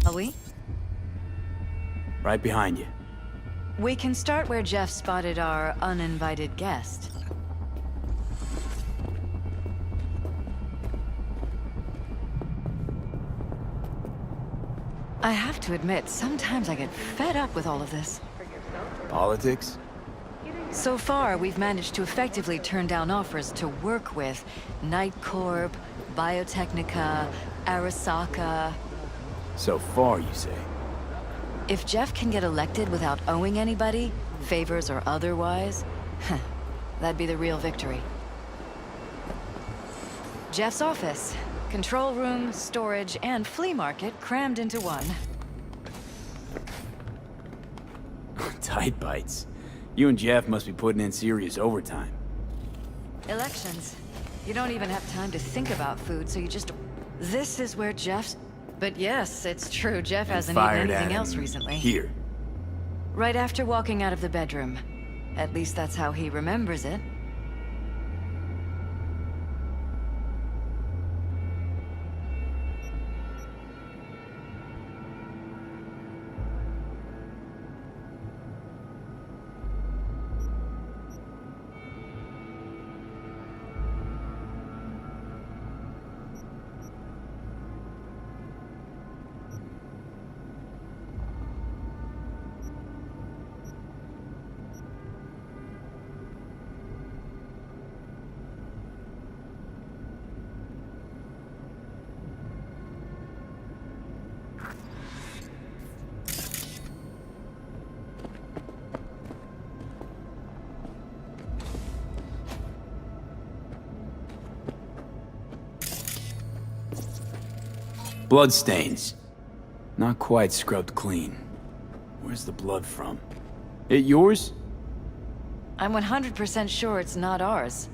Shall we? Right behind you. We can start where Jeff spotted our uninvited guest. I have to admit, sometimes I get fed up with all of this. Politics? So far, we've managed to effectively turn down offers to work with Knight Corp, Biotechnica, Arasaka. So far, you say? If Jeff can get elected without owing anybody, favors or otherwise, that'd be the real victory. Jeff's office. Control room, storage, and flea market crammed into one. Tight bites. You and Jeff must be putting in serious overtime. Elections. You don't even have time to think about food, so you just... This is where Jeff's... But yes, it's true, Jeff hasn't eaten anything else recently. Here. Right after walking out of the bedroom. At least that's how he remembers it. Bloodstains. Not quite scrubbed clean. Where's the blood from? It yours? I'm 100% sure it's not ours.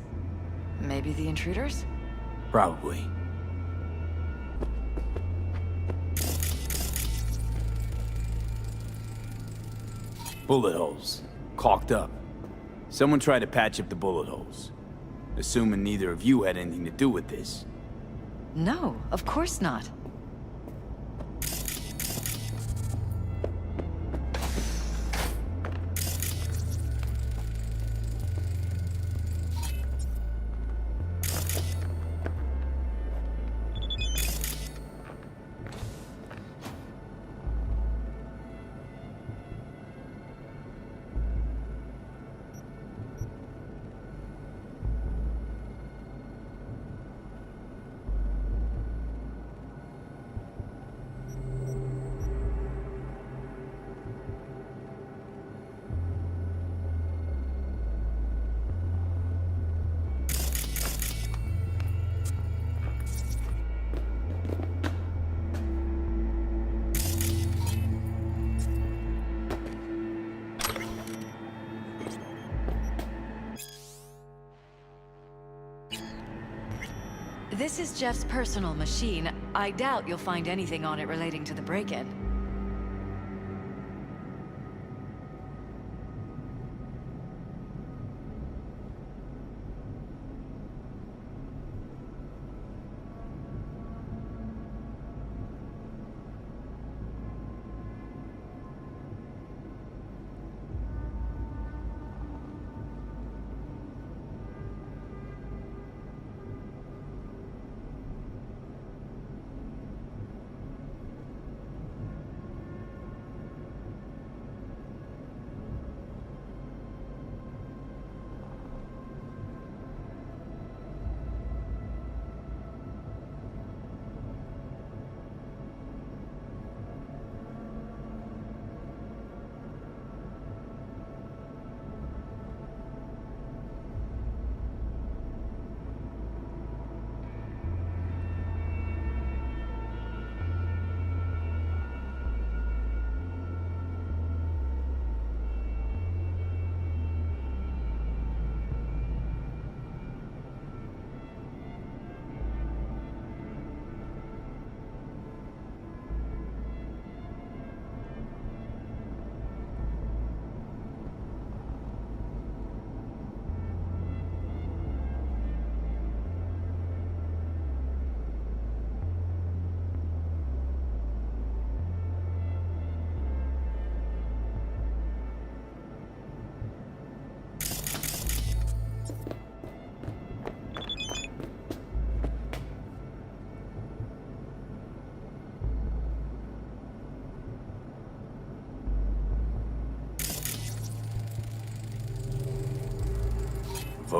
Maybe the intruders? Probably. Bullet holes. Caulked up. Someone tried to patch up the bullet holes. Assuming neither of you had anything to do with this. No, of course not. This is Jeff's personal machine. I doubt you'll find anything on it relating to the break-in.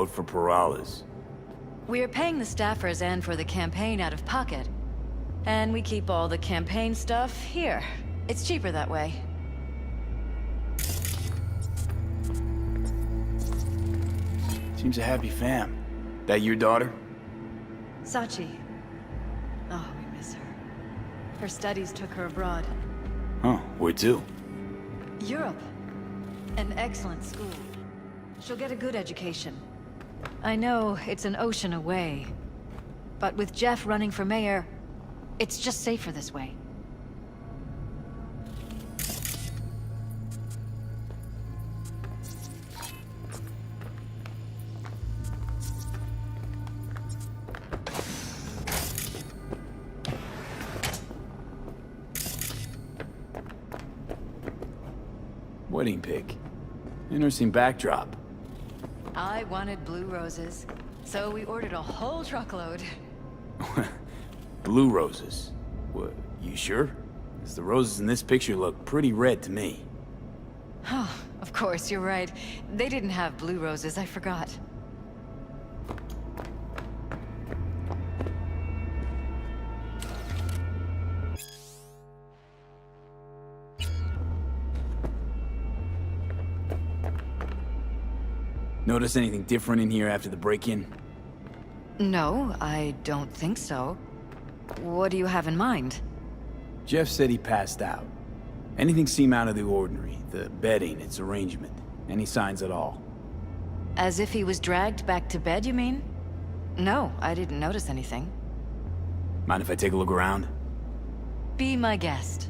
vote for Perales. We're paying the staffers and for the campaign out of pocket. And we keep all the campaign stuff here. It's cheaper that way. Seems a happy fam. That your daughter? Sachi. Oh, we miss her. Her studies took her abroad. Huh, where to? Europe. An excellent school. She'll get a good education. I know it's an ocean away, but with Jeff running for mayor, it's just safer this way. Wedding pic. Interesting backdrop. I wanted blue roses, so we ordered a whole truckload. Blue roses. What, you sure? 'Cause the roses in this picture look pretty red to me. Oh, of course, you're right. They didn't have blue roses, I forgot. Notice anything different in here after the break-in? No, I don't think so. What do you have in mind? Jeff said he passed out. Anything seem out of the ordinary? The bedding, its arrangement? Any signs at all? As if he was dragged back to bed, you mean? No, I didn't notice anything. Mind if I take a look around? Be my guest.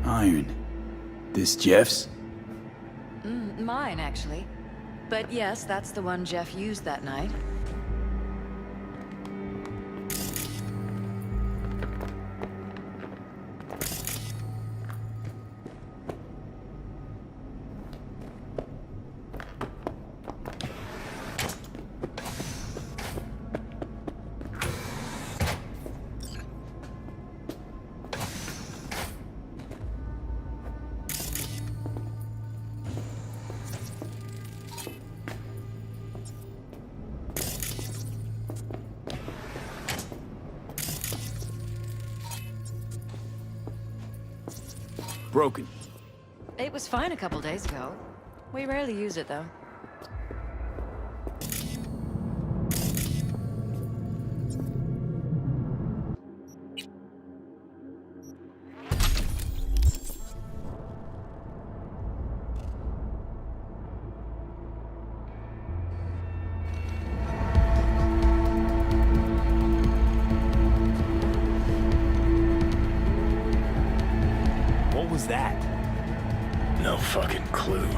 Iron. This Jeff's? Mine, actually. But yes, that's the one Jeff used that night. Broken. It was fine a couple days ago. We rarely use it, though. That? No fucking clue.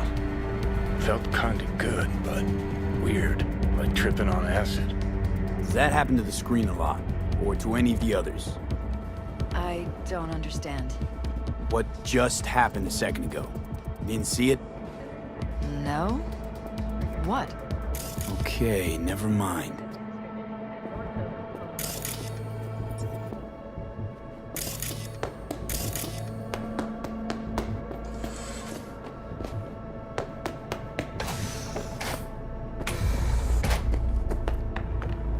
Felt kinda good, but weird. Like tripping on acid. Does that happen to the screen a lot? Or to any of the others? I don't understand. What just happened a second ago? Didn't see it? No? What? Okay, never mind.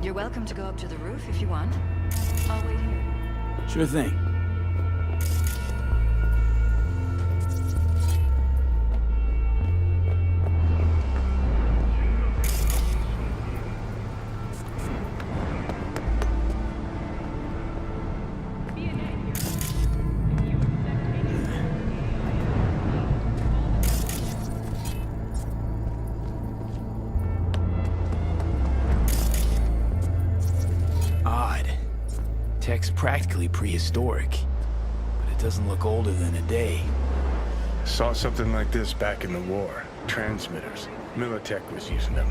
You're welcome to go up to the roof if you want. I'll wait here. Sure thing. Tech's practically prehistoric, but it doesn't look older than a day. Saw something like this back in the war. Transmitters. Militech was using them.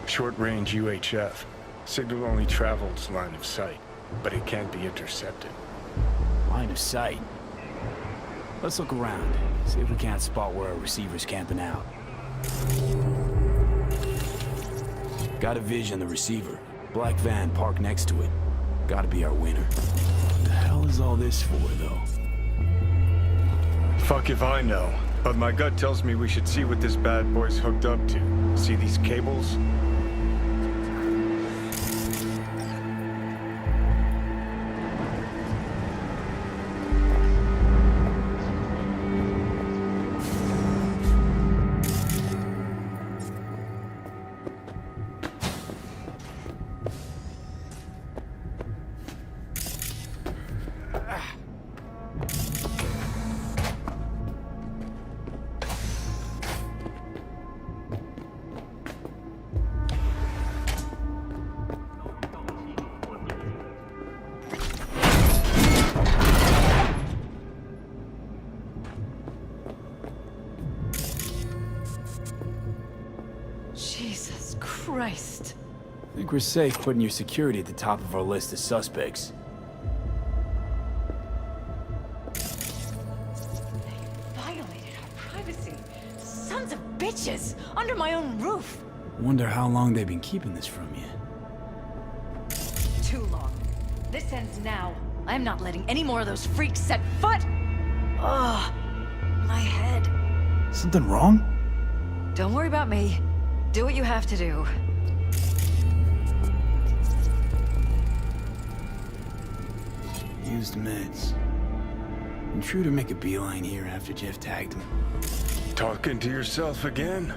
Short-range UHF. Signal only travels line of sight, but it can't be intercepted. Line of sight. Let's look around. See if we can't spot where our receiver's camping out. Got a vision on the receiver. Black van parked next to it. Gotta be our winner. What the hell is all this for, though? Fuck if I know. But my gut tells me we should see what this bad boy's hooked up to. See these cables? Jesus Christ. I think we're safe putting your security at the top of our list of suspects. Violated our privacy. Sons of bitches! Under my own roof! Wonder how long they've been keeping this from you. Too long. This ends now. I'm not letting any more of those freaks set foot! Ugh. My head. Something wrong? Don't worry about me. Do what you have to do. Used meds. Intruder make a beeline here after Jeff tagged him. Talking to yourself again?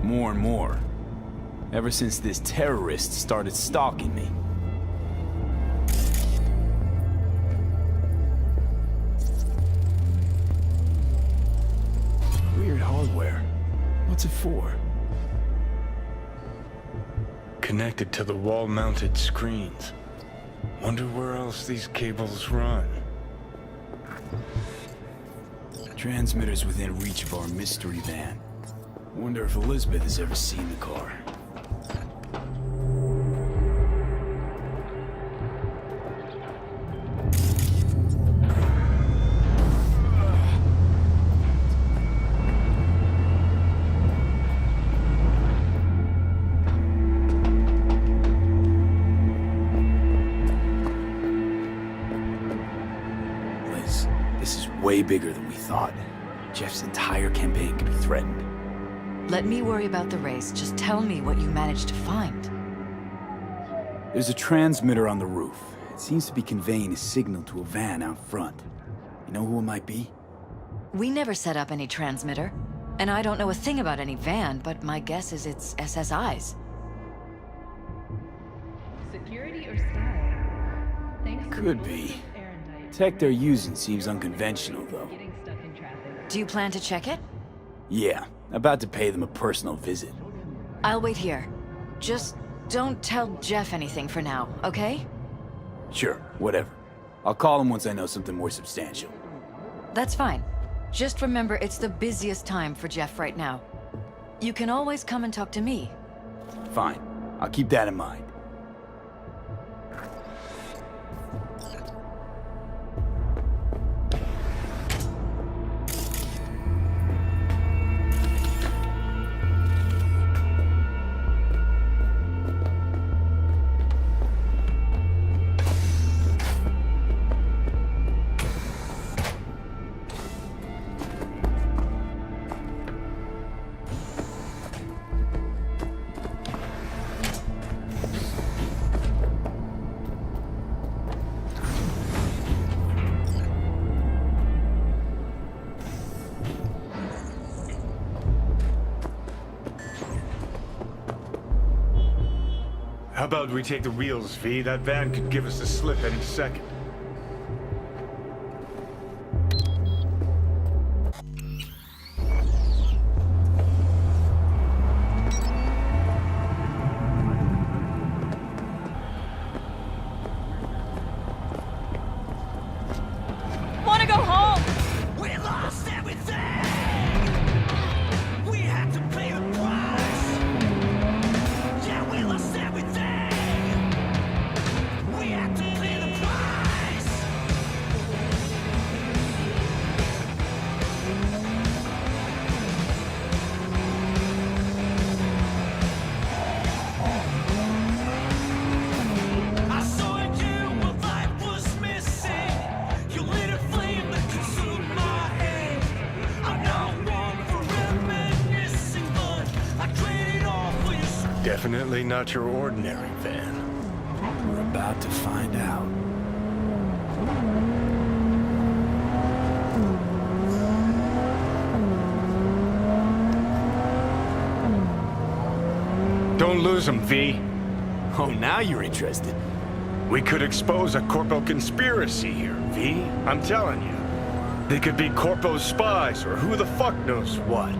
More and more. Ever since this terrorist started stalking me. Weird hardware. What's it for? Connected to the wall-mounted screens. Wonder where else these cables run. Transmitters within reach of our mystery van. Wonder if Elizabeth has ever seen the car. Liz, this is way bigger than we thought. Jeff's entire campaign could be threatened. Let me worry about the race. Just tell me what you managed to find. There's a transmitter on the roof. It seems to be conveying a signal to a van out front. You know who it might be? We never set up any transmitter. And I don't know a thing about any van, but my guess is it's SSI's. Security or style? Thanks to Could be. Tech they're using seems unconventional, though. getting stuck in traffic. Do you plan to check it? Yeah, about to pay them a personal visit. I'll wait here. Just don't tell Jeff anything for now, okay? Sure, whatever. I'll call him once I know something more substantial. That's fine. Just remember it's the busiest time for Jeff right now. You can always come and talk to me. Fine. I'll keep that in mind. How about we take the wheels, V? That van could give us a slip any second. Wanna go home? We lost everything! We had to pay a price! Yeah, we lost everything! We had to pay the price! Definitely not your ordinary van. We're about to find out. Don't lose him, V. Oh, now you're interested. We could expose a Corpo conspiracy here, V. I'm telling you. They could be Corpo's spies, or who the fuck knows what.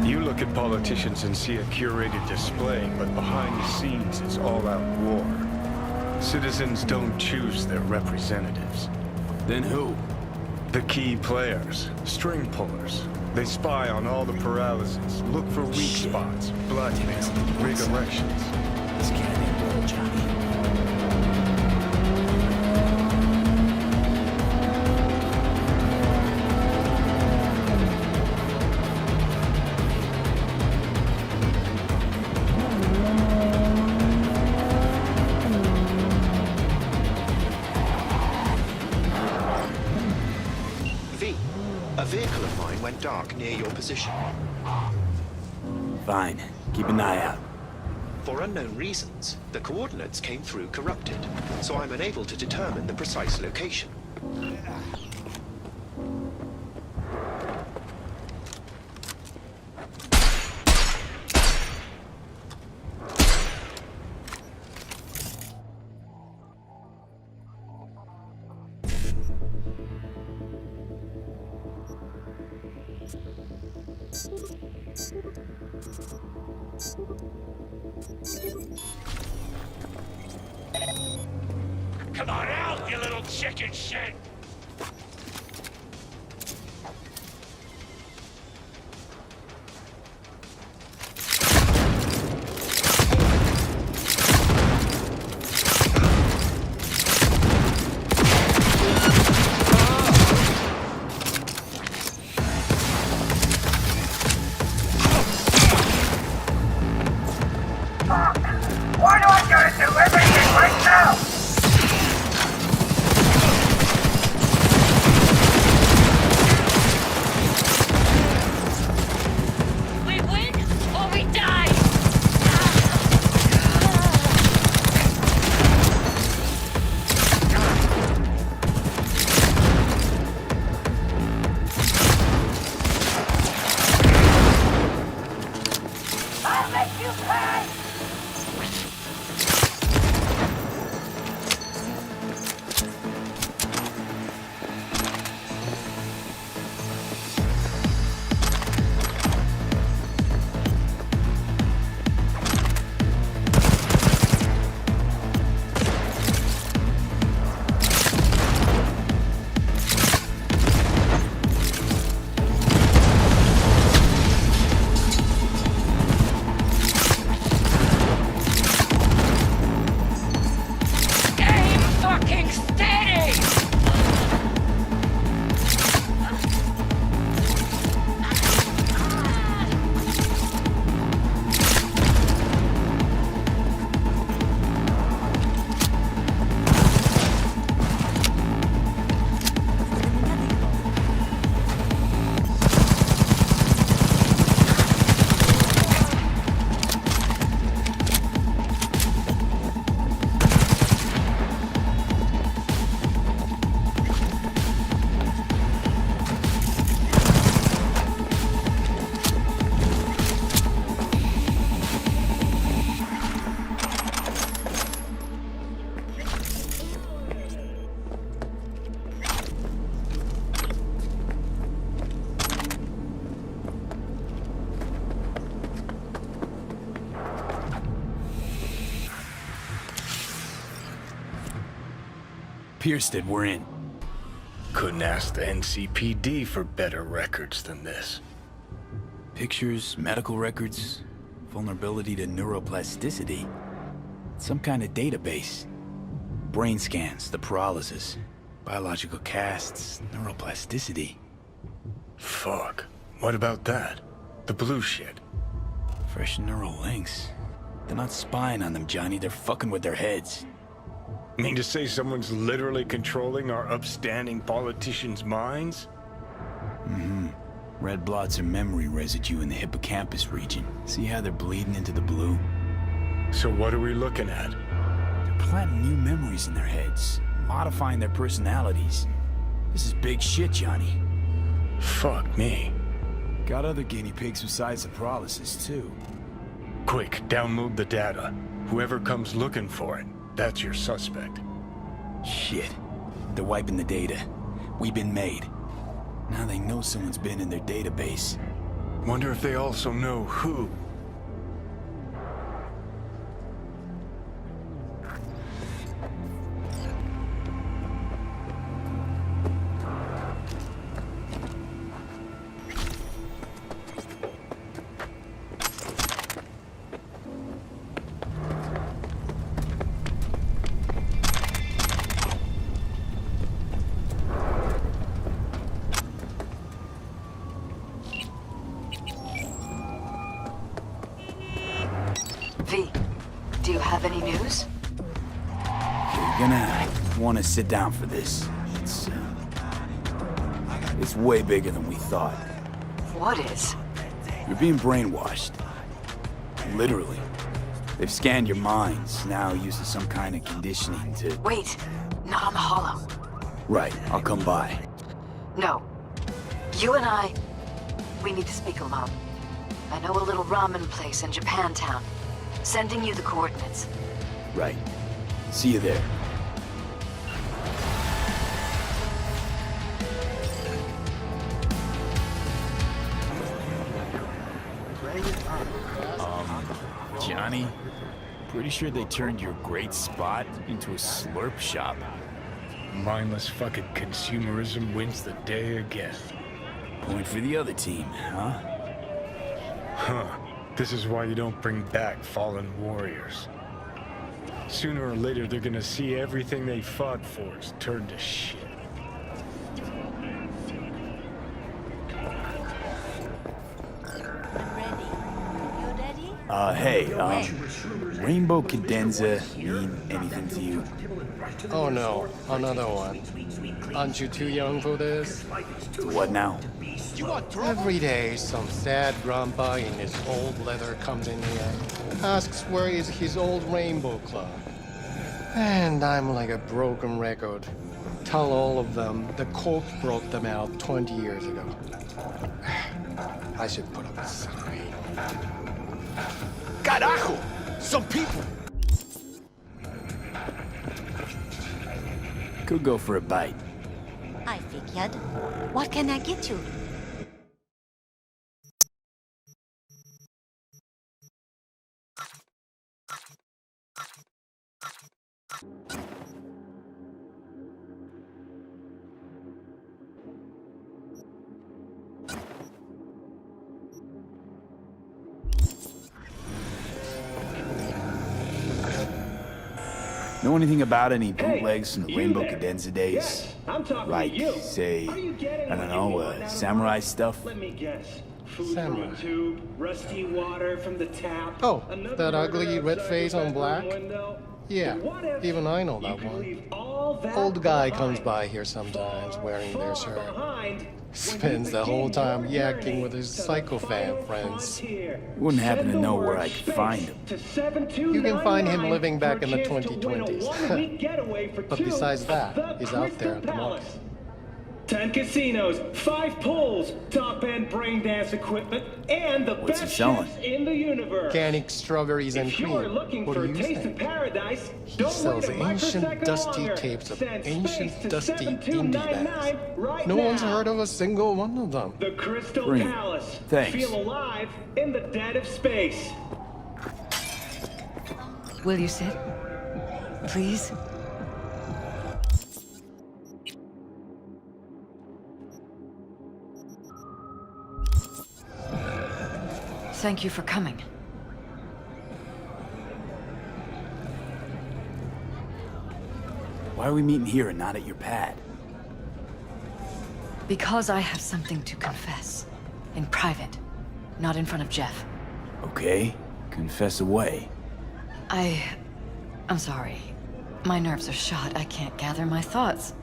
You look at politicians and see a curated display, but behind the scenes it's all-out war. Citizens don't choose their representatives. Then who? The key players, string pullers. They spy on all the paralysis, look for weak spots, blackmail, rig elections. This can't be real, Johnny. A vehicle of mine went dark near your position. Fine. Keep an eye out. For unknown reasons, the coordinates came through corrupted, so I'm unable to determine the precise location. Come on out, you little chicken shit! Why do I gotta do everything right now? Pierced, we're in. Couldn't ask the NCPD for better records than this. Pictures, medical records, vulnerability to neuroplasticity. Some kind of database. Brain scans, the paralysis, biological casts, neuroplasticity. Fuck. What about that? The blue shit. Fresh neural links. They're not spying on them, Johnny. They're fucking with their heads. Mean to say someone's literally controlling our upstanding politicians' minds? Mm-hmm. Red blots are memory residue in the hippocampus region. See how they're bleeding into the blue? So what are we looking at? They're planting new memories in their heads, modifying their personalities. This is big shit, Johnny. Fuck me. Got other guinea pigs besides the paralysis, too. Quick, download the data. Whoever comes looking for it, that's your suspect. Shit. They're wiping the data. We've been made. Now they know someone's been in their database. Wonder if they also know who. V, do you have any news? You're gonna want to sit down for this. It's way bigger than we thought. What is? You're being brainwashed. Literally. They've scanned your minds, now using some kind of conditioning to... Wait, not on the holo. Right, I'll come by. No. You and I, we need to speak alone. I know a little ramen place in Japantown. Sending you the coordinates. Right. See you there. Johnny? Pretty sure they turned your great spot into a slurp shop. Mindless fucking consumerism wins the day again. Point for the other team, huh? Huh. This is why you don't bring back fallen warriors. Sooner or later, they're gonna see everything they fought for is turned to shit. Hey, Rainbow Cadenza mean anything to you? Oh no, another one. Aren't you too young for this? What now? Every day, some sad grandpa in his old leather comes in here, asks where is his old Rainbow Club. And I'm like a broken record. Tell all of them the Coke broke them out 20 years ago. I should put up a sign. Carajo! Some people! Could go for a bite. I figured. What can I get you? Know anything about any bootlegs from the Rainbow Cadenza days? Yes, I'm talking like, to you. say, Are you getting I don't what know, you want out of samurai life? stuff? Let me guess. Food Samurai. from a tube, rusty water from the tap. Oh, another that ugly murder red outside face your on black? bedroom window. Yeah, What if even I know you that could one. leave all that Old guy behind? comes by here sometimes Far, wearing their far shirt. behind when Spends you the whole begin time your yakking journey with his to the psychophant final friends. frontier. Wouldn't happen Send to the know where word I could space find him. to 72999 You can find him living back for a in the chance to win a 2020s. one-week getaway for But two besides that, at the he's out there Crystal at the moment. Palace. 10 casinos, 5 pools, top-end brain dance equipment, and the What's he best selling? chefs in the universe. Organic strawberries and If cream. you're looking What for do a you taste of think? paradise, He don't sells wait a ancient, microsecond dusty longer. tapes of Send ancient, space to dusty indie 7299 bands. right No now. one's heard of a single one of them. The Crystal Bring it. Palace. Thanks. Feel alive in the dead of space. Will you sit? Please? Thank you for coming. Why are we meeting here and not at your pad? Because I have something to confess. In private. Not in front of Jeff. Okay, confess away. I'm sorry. My nerves are shot. I can't gather my thoughts.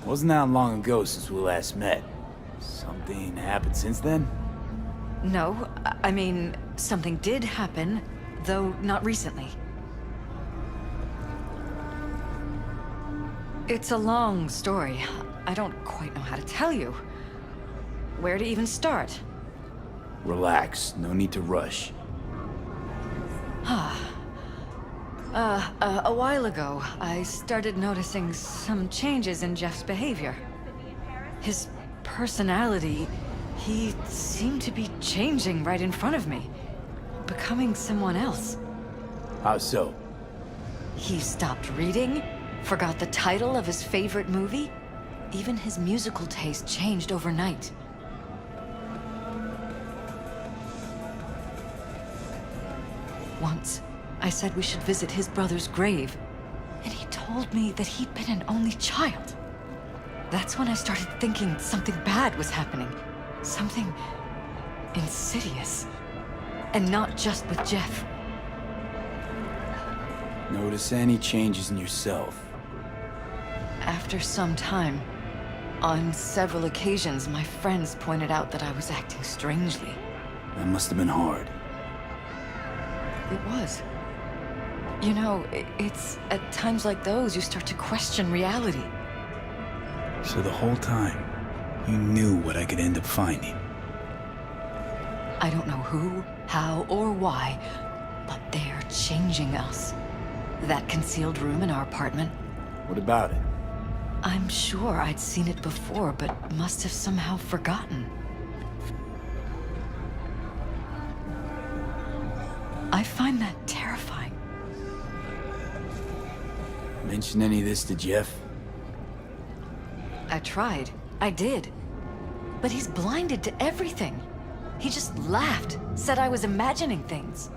Wasn't that long ago since we last met? Something happened since then? No, I mean, something did happen, though not recently. It's a long story. I don't quite know how to tell you. Where to even start? Relax, no need to rush. A while ago, I started noticing some changes in Jeff's behavior. His personality, he seemed to be changing right in front of me. Becoming someone else. How so? He stopped reading, forgot the title of his favorite movie. Even his musical taste changed overnight. Once, I said we should visit his brother's grave, and he told me that he'd been an only child. That's when I started thinking something bad was happening. Something insidious. And not just with Jeff. Notice any changes in yourself? After some time, on several occasions, my friends pointed out that I was acting strangely. That must have been hard. It was. You know, it's at times like those you start to question reality. So the whole time, you knew what I could end up finding. I don't know who, how, or why, but they're changing us. That concealed room in our apartment. What about it? I'm sure I'd seen it before, but must have somehow forgotten. I find that terrifying. Mention any of this to Jeff? I tried. I did. But he's blinded to everything. He just laughed, said I was imagining things.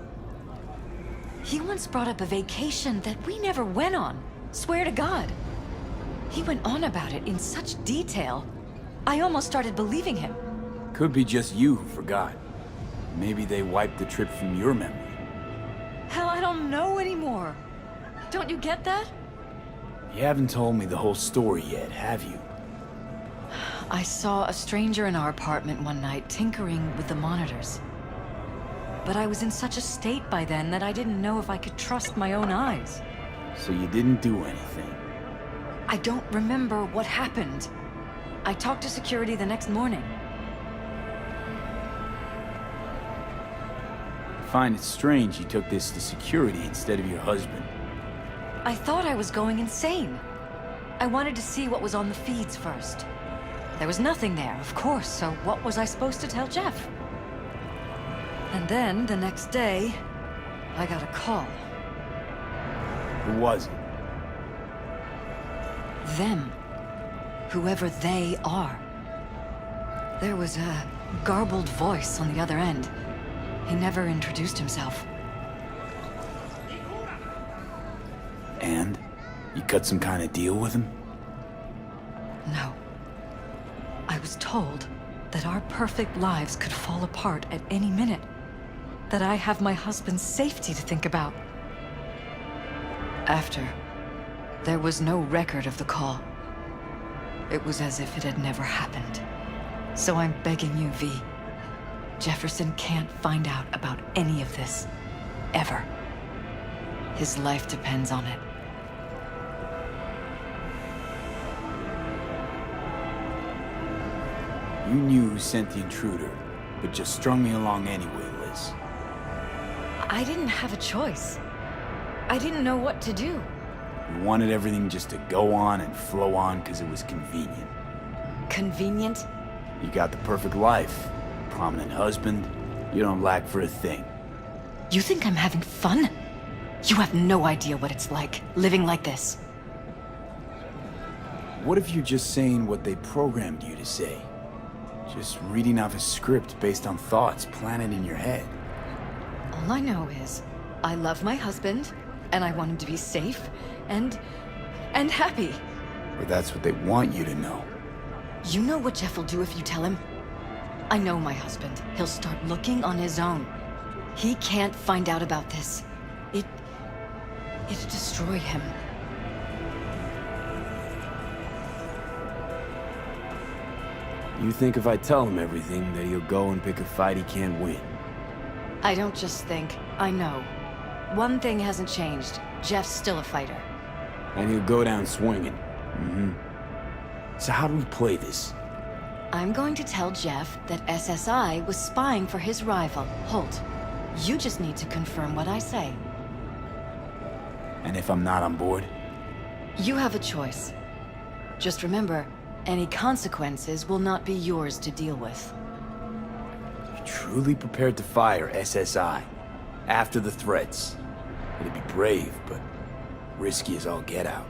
He once brought up a vacation that we never went on. Swear to God. He went on about it in such detail. I almost started believing him. Could be just you who forgot. Maybe they wiped the trip from your memory. Hell, I don't know anymore. Don't you get that? You haven't told me the whole story yet, have you? I saw a stranger in our apartment one night tinkering with the monitors. But I was in such a state by then that I didn't know if I could trust my own eyes. So you didn't do anything? I don't remember what happened. I talked to security the next morning. I find it strange you took this to security instead of your husband. I thought I was going insane. I wanted to see what was on the feeds first. There was nothing there, of course, so what was I supposed to tell Jeff? And then, the next day, I got a call. Who was it? Them. Whoever they are. There was a garbled voice on the other end. He never introduced himself. And? You cut some kind of deal with him? No. I was told that our perfect lives could fall apart at any minute. That I have my husband's safety to think about. After, there was no record of the call. It was as if it had never happened. So I'm begging you, V. Jefferson can't find out about any of this. Ever. His life depends on it. You knew who sent the intruder, but just strung me along anyway, Liz. I didn't have a choice. I didn't know what to do. You wanted everything just to go on and flow on because it was convenient. Convenient? You got the perfect life. Prominent husband. You don't lack for a thing. You think I'm having fun? You have no idea what it's like, living like this. What if you're just saying what they programmed you to say? Just reading off a script based on thoughts planted in your head. All I know is, I love my husband, and I want him to be safe, and happy. Or that's what they want you to know. You know what Jeff will do if you tell him? I know my husband. He'll start looking on his own. He can't find out about this. It'd destroy him. You think if I tell him everything, that he'll go and pick a fight he can't win? I don't just think, I know. One thing hasn't changed. Jeff's still a fighter. And he'll go down swinging. So how do we play this? I'm going to tell Jeff that SSI was spying for his rival, Holt. You just need to confirm what I say. And if I'm not on board? You have a choice. Just remember, any consequences will not be yours to deal with. You're truly prepared to fire SSI after the threats. It'd be brave, but risky as all get out.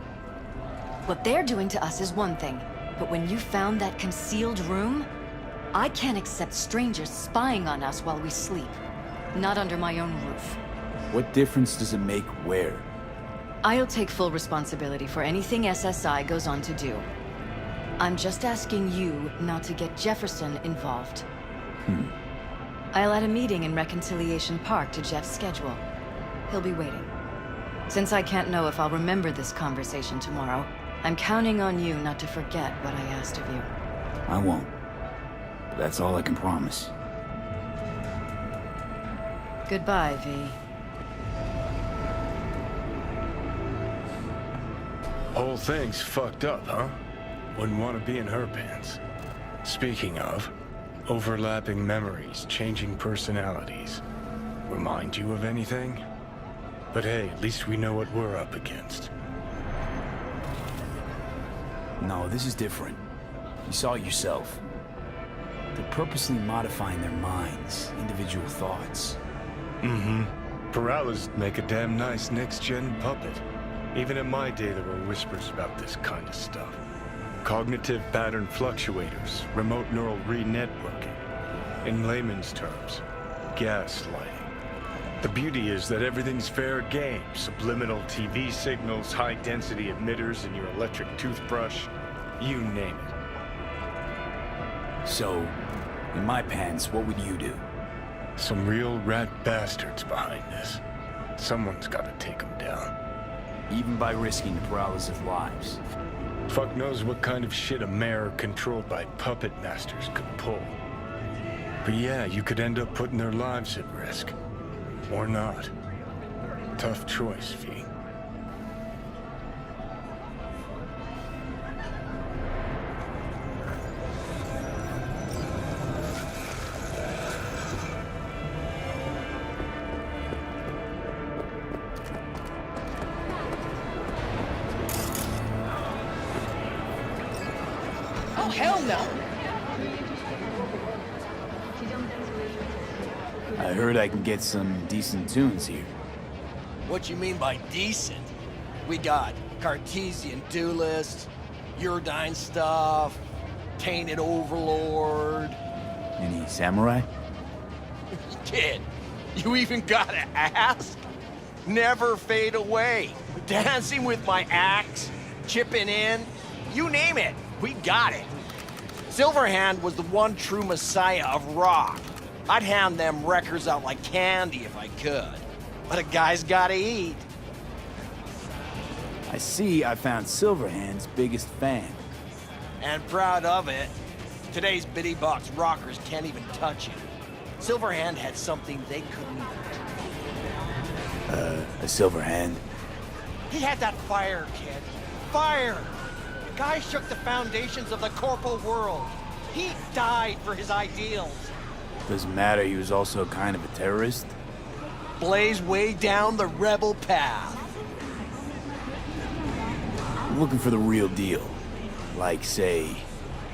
What they're doing to us is one thing, but when you found that concealed room, I can't accept strangers spying on us while we sleep. Not under my own roof. What difference does it make where? I'll take full responsibility for anything SSI goes on to do. I'm just asking you not to get Jefferson involved. I'll add a meeting in Reconciliation Park to Jeff's schedule. He'll be waiting. Since I can't know if I'll remember this conversation tomorrow, I'm counting on you not to forget what I asked of you. I won't. But that's all I can promise. Goodbye, V. Whole thing's fucked up, huh? Wouldn't want to be in her pants. Speaking of, overlapping memories, changing personalities. Remind you of anything? But hey, at least we know what we're up against. No, this is different. You saw it yourself. They're purposely modifying their minds, individual thoughts. Peralez make a damn nice next-gen puppet. Even in my day, there were whispers about this kind of stuff. Cognitive pattern fluctuators, remote neural re-networking. In layman's terms, gaslighting. The beauty is that everything's fair game. Subliminal TV signals, high-density emitters in your electric toothbrush. You name it. So, in my pants, what would you do? Some real rat bastards behind this. Someone's gotta take them down. Even by risking the Peralez's lives. Fuck knows what kind of shit a mayor controlled by puppet masters could pull. But yeah, you could end up putting their lives at risk. Or not. Tough choice, V. Oh, hell no! I heard I can get some decent tunes here. What you mean by decent? We got Cartesian Duelist, Uridine stuff, Tainted Overlord. Any samurai? Kid, you even gotta ask? Never Fade Away, Dancing with My Axe, Chipping In, you name it, we got it. Silverhand was the one true messiah of rock. I'd hand them records out like candy if I could. But a guy's gotta eat. I see I found Silverhand's biggest fan. And proud of it. Today's bitty box rockers can't even touch it. Silverhand had something they couldn't even touch. A Silverhand? He had that fire, kid. Fire! The guy shook the foundations of the corporal world. He died for his ideals. Doesn't matter, he was also kind of a terrorist. Blaze way down the rebel path. I'm looking for the real deal. Like, say,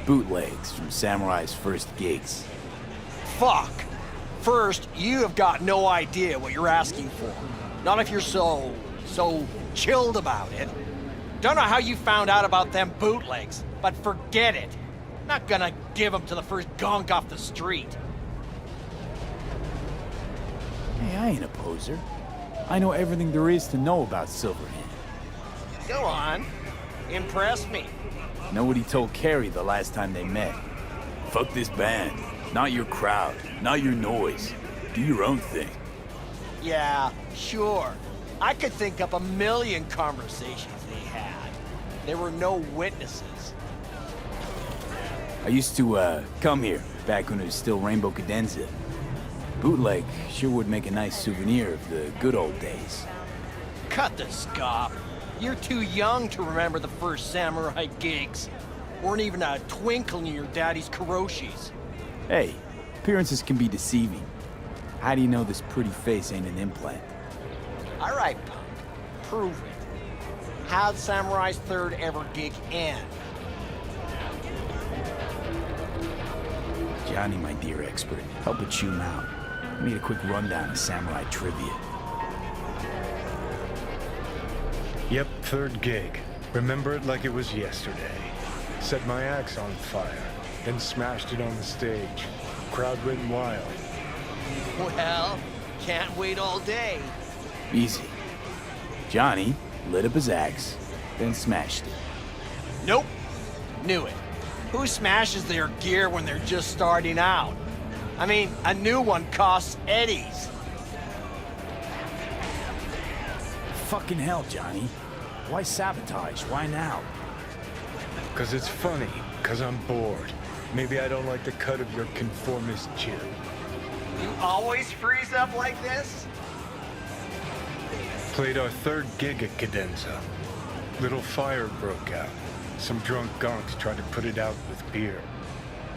bootlegs from Samurai's first gigs. Fuck. First, you have got no idea what you're asking for. Not if you're so chilled about it. Don't know how you found out about them bootlegs, but forget it. Not gonna give them to the first gonk off the street. Hey, I ain't a poser. I know everything there is to know about Silverhand. Go on. Impress me. Know what he told Carrie the last time they met? Fuck this band. Not your crowd. Not your noise. Do your own thing. Yeah, sure. I could think up a million conversations they had. There were no witnesses. I used to, come here, back when it was still Rainbow Cadenza. Bootleg sure would make a nice souvenir of the good old days. Cut the scop. You're too young to remember the first samurai gigs. Weren't even a twinkle in your daddy's Kuroshis. Hey, appearances can be deceiving. How do you know this pretty face ain't an implant? All right, punk. Prove it. How'd Samurai's third ever gig end? Johnny, my dear expert, help but chew him out. I need a quick rundown of samurai trivia. Yep, third gig. Remember it like it was yesterday. Set my axe on fire, then smashed it on the stage. Crowd went wild. Well, can't wait all day. Easy. Johnny lit up his axe, then smashed it. Nope. Knew it. Who smashes their gear when they're just starting out? I mean, a new one costs eddies. Fucking hell, Johnny. Why sabotage? Why now? 'Cause it's funny, 'cause I'm bored. Maybe I don't like the cut of your conformist jib. You always freeze up like this? Played our third gig at Cadenza. Little fire broke out. Some drunk gonks tried to put it out with beer.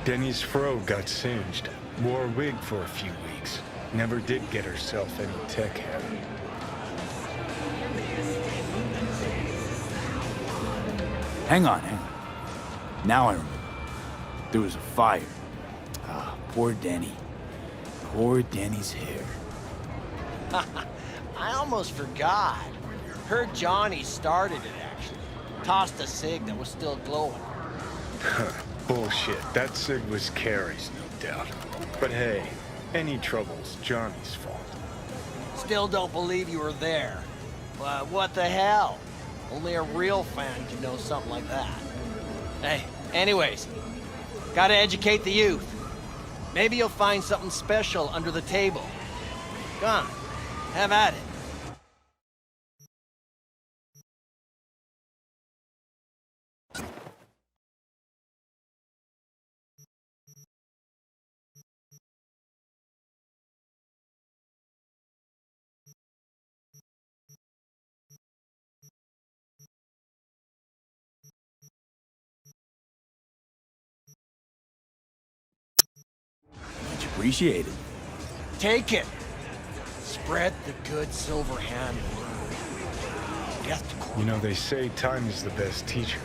Denny's fro got singed. Wore a wig for a few weeks. Never did get herself any tech hair. Hang on. Now I remember. There was a fire. Ah, poor Denny. Poor Denny's hair. I almost forgot. Heard Johnny started it, actually. Tossed a cig that was still glowing. Bullshit. That cig was Carrie's, no doubt. But hey, any trouble's Johnny's fault. Still don't believe you were there. But what the hell? Only a real fan can know something like that. Hey, anyways, gotta educate the youth. Maybe you'll find something special under the table. Go on, have at it. Much appreciated. Take it. Spread the good Silverhand word. Death to corn. You know, they say time is the best teacher.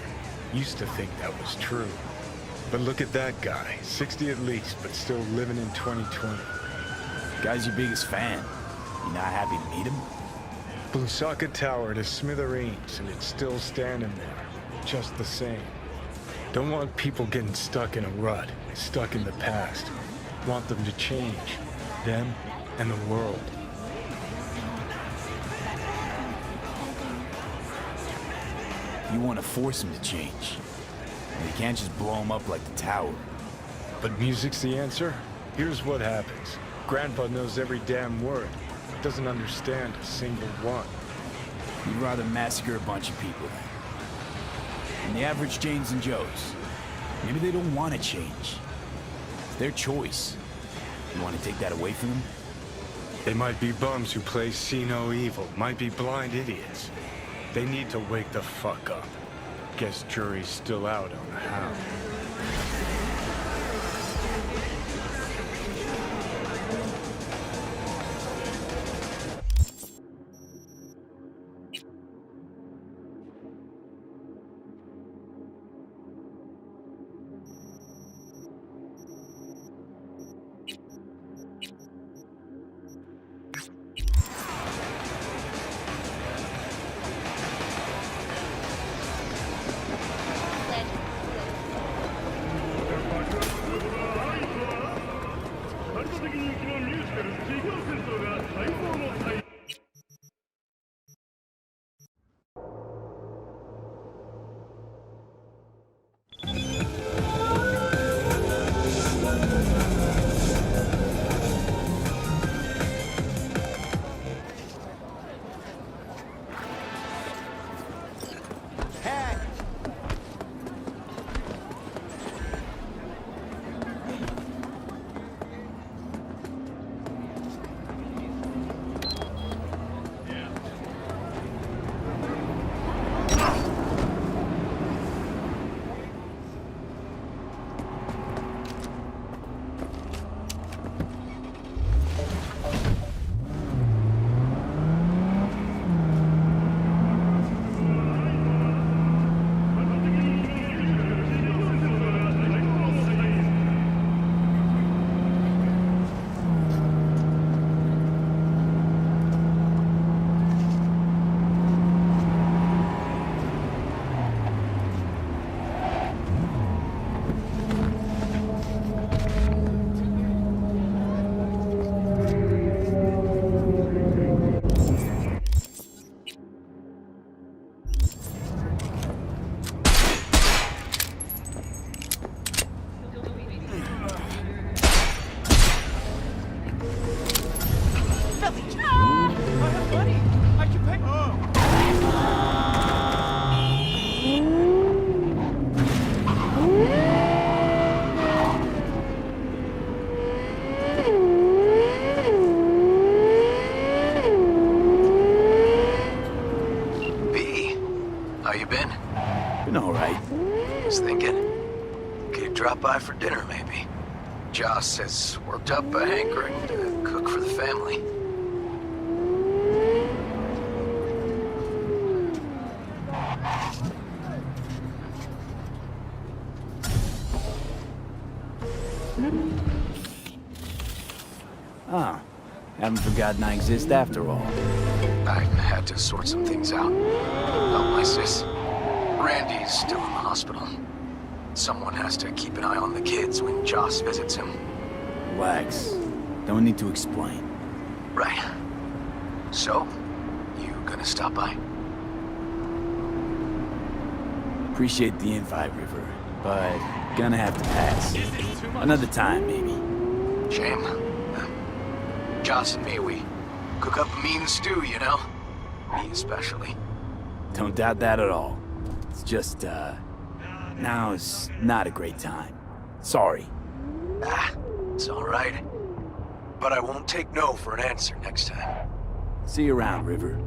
Used to think that was true. But look at that guy, 60 at least, but still living in 2020. Guy's your biggest fan. You not happy to meet him? Blew Socket Tower to smithereens, and it's still standing there, just the same. Don't want people getting stuck in a rut, stuck in the past. Want them to change, them and the world. You want to force him to change. You can't just blow him up like the tower. But music's the answer? Here's what happens. Grandpa knows every damn word, but doesn't understand a single one. You'd rather massacre a bunch of people than the average Janes and Joes. Maybe they don't want to change. It's their choice. You want to take that away from them? They might be bums who play see no evil, might be blind idiots. They need to wake the fuck up. Guess jury's still out on the how. Been alright. Was thinking, could drop by for dinner maybe. Joss has worked up a hankering to cook for the family. Ah, haven't forgotten I exist after all. I had to sort some things out. Help my sis. Randy's still in the hospital. Someone has to keep an eye on the kids when Joss visits him. Relax. Don't need to explain. Right. So, you gonna stop by? Appreciate the invite, River, but gonna have to pass. Another time, maybe. Shame. Joss and me, we cook up a mean stew, you know? Me especially. Don't doubt that at all. It's just, now is not a great time. Sorry. It's alright. But I won't take no for an answer next time. See you around, River.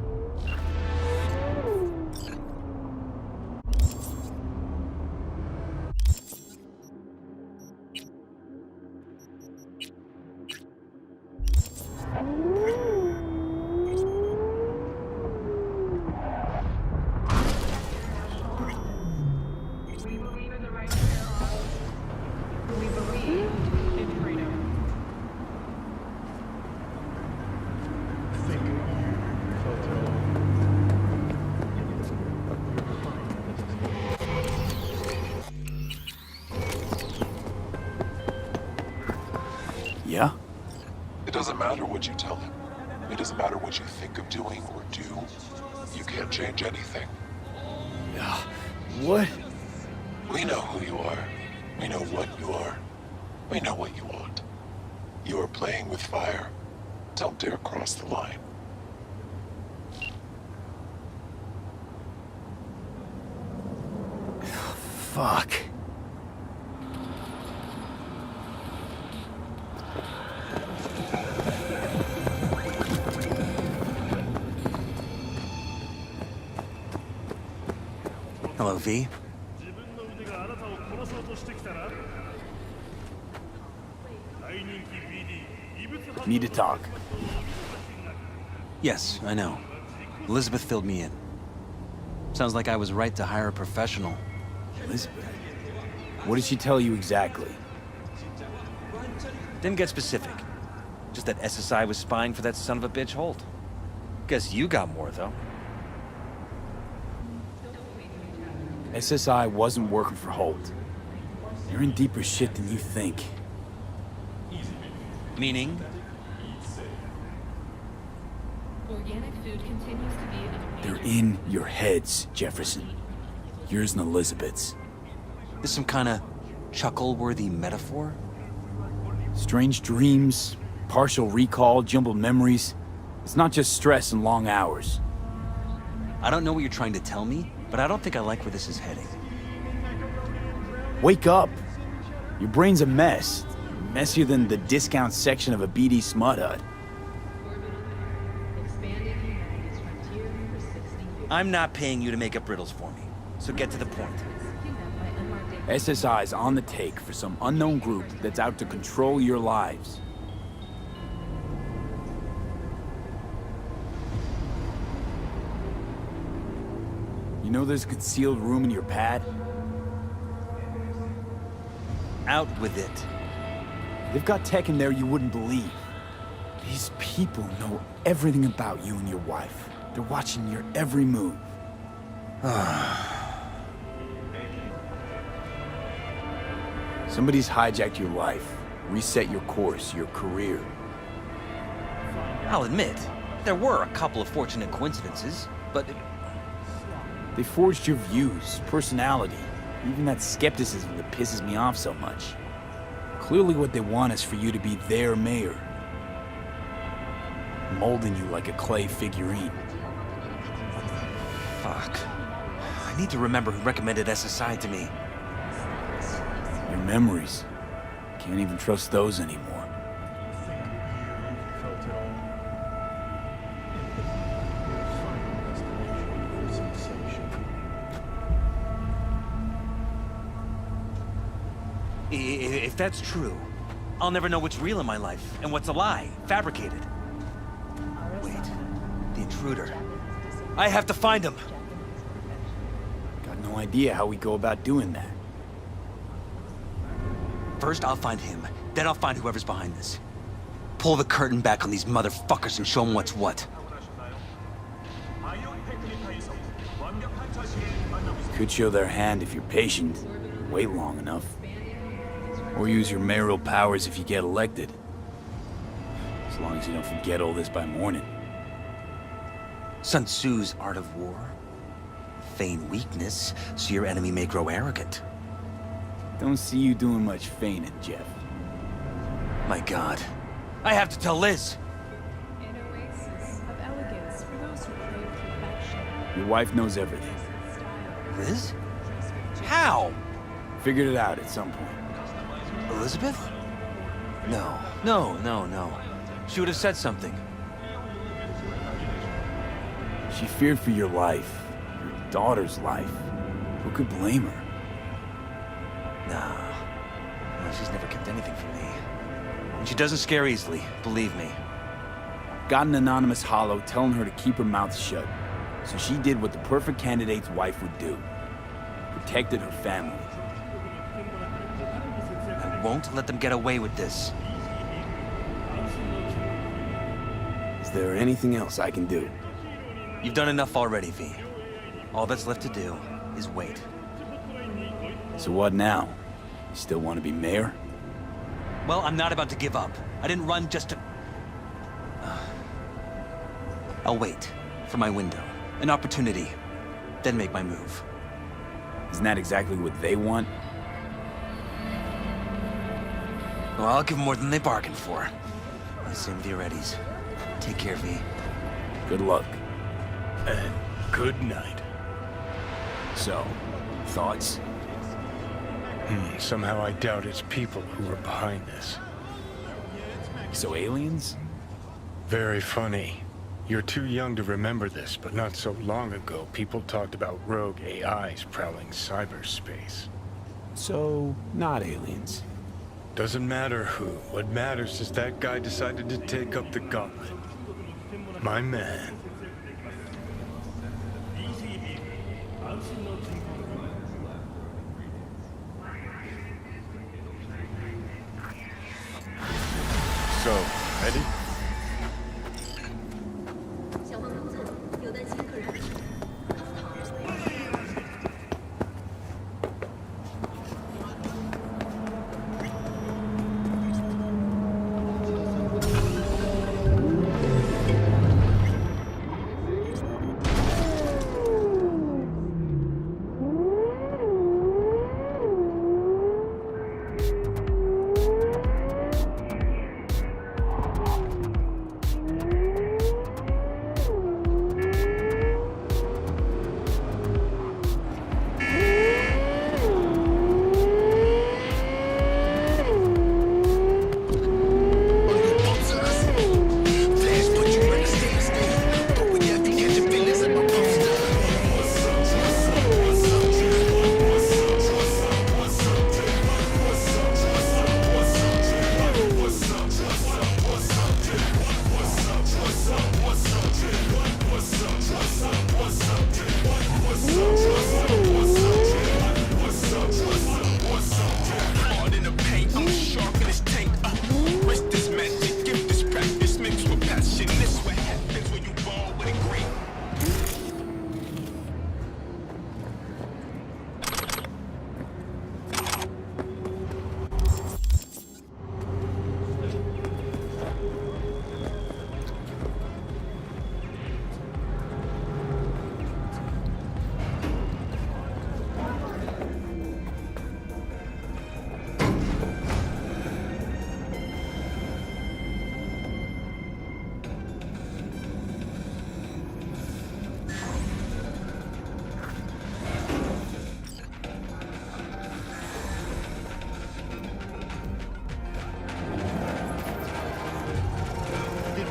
Yeah? It doesn't matter what you tell him. It doesn't matter what you think of doing or do. You can't change anything. What? We know who you are. We know what you are. We know what you want. You are playing with fire. Don't dare cross the line. Fuck. Hello, V. Need to talk. Yes, I know. Elizabeth filled me in. Sounds like I was right to hire a professional. Elizabeth? What did she tell you exactly? Didn't get specific. Just that SSI was spying for that son of a bitch Holt. Guess you got more, though. SSI wasn't working for Holt. You're in deeper shit than you think. Meaning? Organic food continues to be a They're in your heads, Jefferson. Yours and Elizabeth's. This some kind of chuckle-worthy metaphor? Strange dreams, partial recall, jumbled memories. It's not just stress and long hours. I don't know what you're trying to tell me, but I don't think I like where this is heading. Wake up! Your brain's a mess. Messier than the discount section of a BD smut hut. I'm not paying you to make up riddles for me, so get to the point. SSI's on the take for some unknown group that's out to control your lives. You know there's a concealed room in your pad? Out with it. They've got tech in there you wouldn't believe. These people know everything about you and your wife. They're watching your every move. Somebody's hijacked your life, reset your course, your career. I'll admit, there were a couple of fortunate coincidences, but... They forged your views, personality, even that skepticism that pisses me off so much. Clearly what they want is for you to be their mayor. Molding you like a clay figurine. Fuck. I need to remember who recommended SSI to me. Your memories. Can't even trust those anymore. If that's true, I'll never know what's real in my life and what's a lie, fabricated. Wait, the intruder. I have to find him. Got no idea how we go about doing that. First, I'll find him. Then I'll find whoever's behind this. Pull the curtain back on these motherfuckers and show them what's what. Could show their hand if you're patient. Wait long enough. Or use your mayoral powers if you get elected. As long as you don't forget all this by morning. Sun Tzu's art of war. Feign weakness, so your enemy may grow arrogant. Don't see you doing much feigning, Jeff. My God. I have to tell Liz. An oasis of elegance for those who crave perfection. Your wife knows everything. Liz? How? Figured it out at some point. Elizabeth? No. She would have said something. She feared for your life. Your daughter's life. Who could blame her? No, she's never kept anything from me. And she doesn't scare easily, believe me. Got an anonymous holo telling her to keep her mouth shut. So she did what the perfect candidate's wife would do. Protected her family. I won't let them get away with this. Is there anything else I can do? You've done enough already, V. All that's left to do is wait. So what now? You still want to be mayor? Well, I'm not about to give up. I didn't run just to... I'll wait for my window, an opportunity, then make my move. Isn't that exactly what they want? Well, I'll give them more than they bargained for. I assume they're readies. Take care, V. Good luck. And good night. So, thoughts? Somehow I doubt it's people who are behind this. So aliens? Very funny. You're too young to remember this, but not so long ago, people talked about rogue AIs prowling cyberspace. So, not aliens. Doesn't matter who. What matters is that guy decided to take up the gauntlet. My man. So, ready?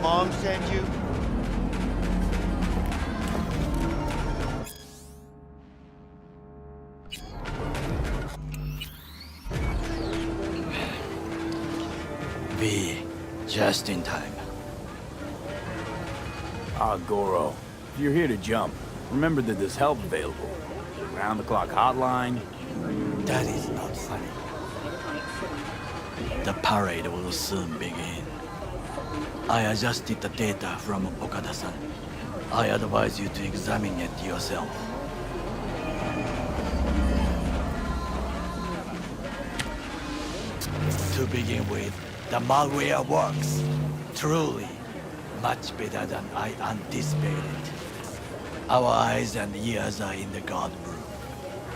Mom send you? be just in time. Ah, Goro, if you're here to jump, remember that there's help available. Round-the-clock hotline. That is not funny. The parade will soon begin. I adjusted the data from Okada-san. I advise you to examine it yourself. To begin with, the malware works. Truly, much better than I anticipated. Our eyes and ears are in the guard room.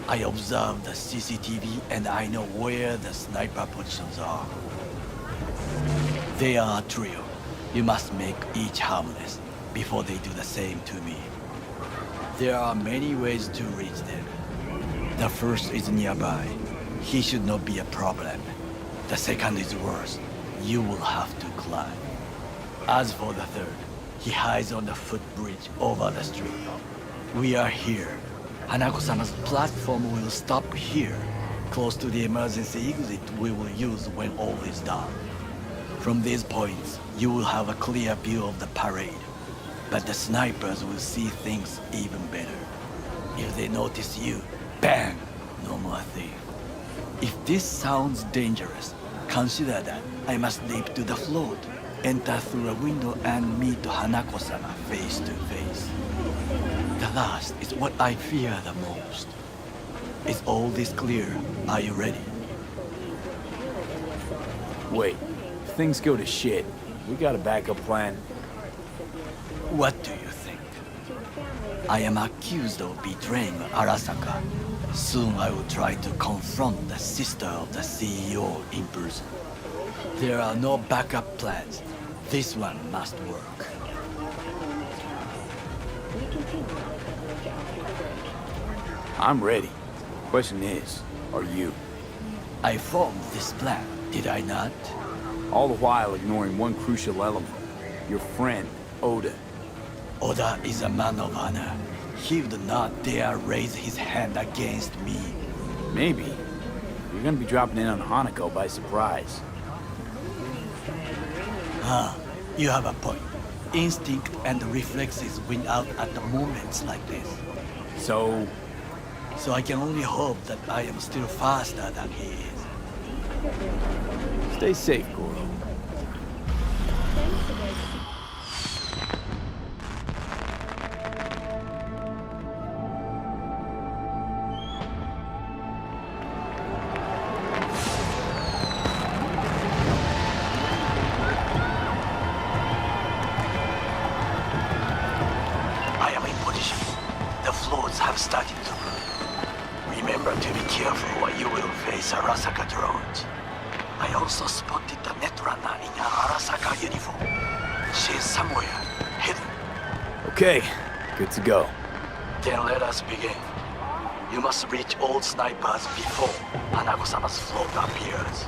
I observed the CCTV and I know where the sniper positions are. They are a trio. You must make each harmless before they do the same to me. There are many ways to reach them. The first is nearby. He should not be a problem. The second is worse. You will have to climb. As for the third, he hides on the footbridge over the street. We are here. Hanako-sama's platform will stop here, close to the emergency exit we will use when all is done. From these points, you will have a clear view of the parade, but the snipers will see things even better. If they notice you, bang! No more thing. If this sounds dangerous, consider that I must leap to the float, enter through a window and meet Hanako-sama face to face. The last is what I fear the most. Is all this clear? Are you ready? Wait, if things go to shit, we got a backup plan. What do you think? I am accused of betraying Arasaka. Soon I will try to confront the sister of the CEO in person. There are no backup plans. This one must work. I'm ready. Question is, are you? I formed this plan, did I not? All the while ignoring one crucial element. Your friend, Oda. Oda is a man of honor. He would not dare raise his hand against me. Maybe. You're gonna be dropping in on Hanako by surprise. You have a point. Instinct and reflexes win out at the moments like this. So I can only hope that I am still faster than he is. Stay safe, Goro. I am in position. The floats have started to move. Remember to be careful or you will face Arasaka drones. I also spotted the Netrunner in an Arasaka uniform. She's somewhere, hidden. Okay, good to go. Then let us begin. You must reach all snipers before Hanako-sama's float appears.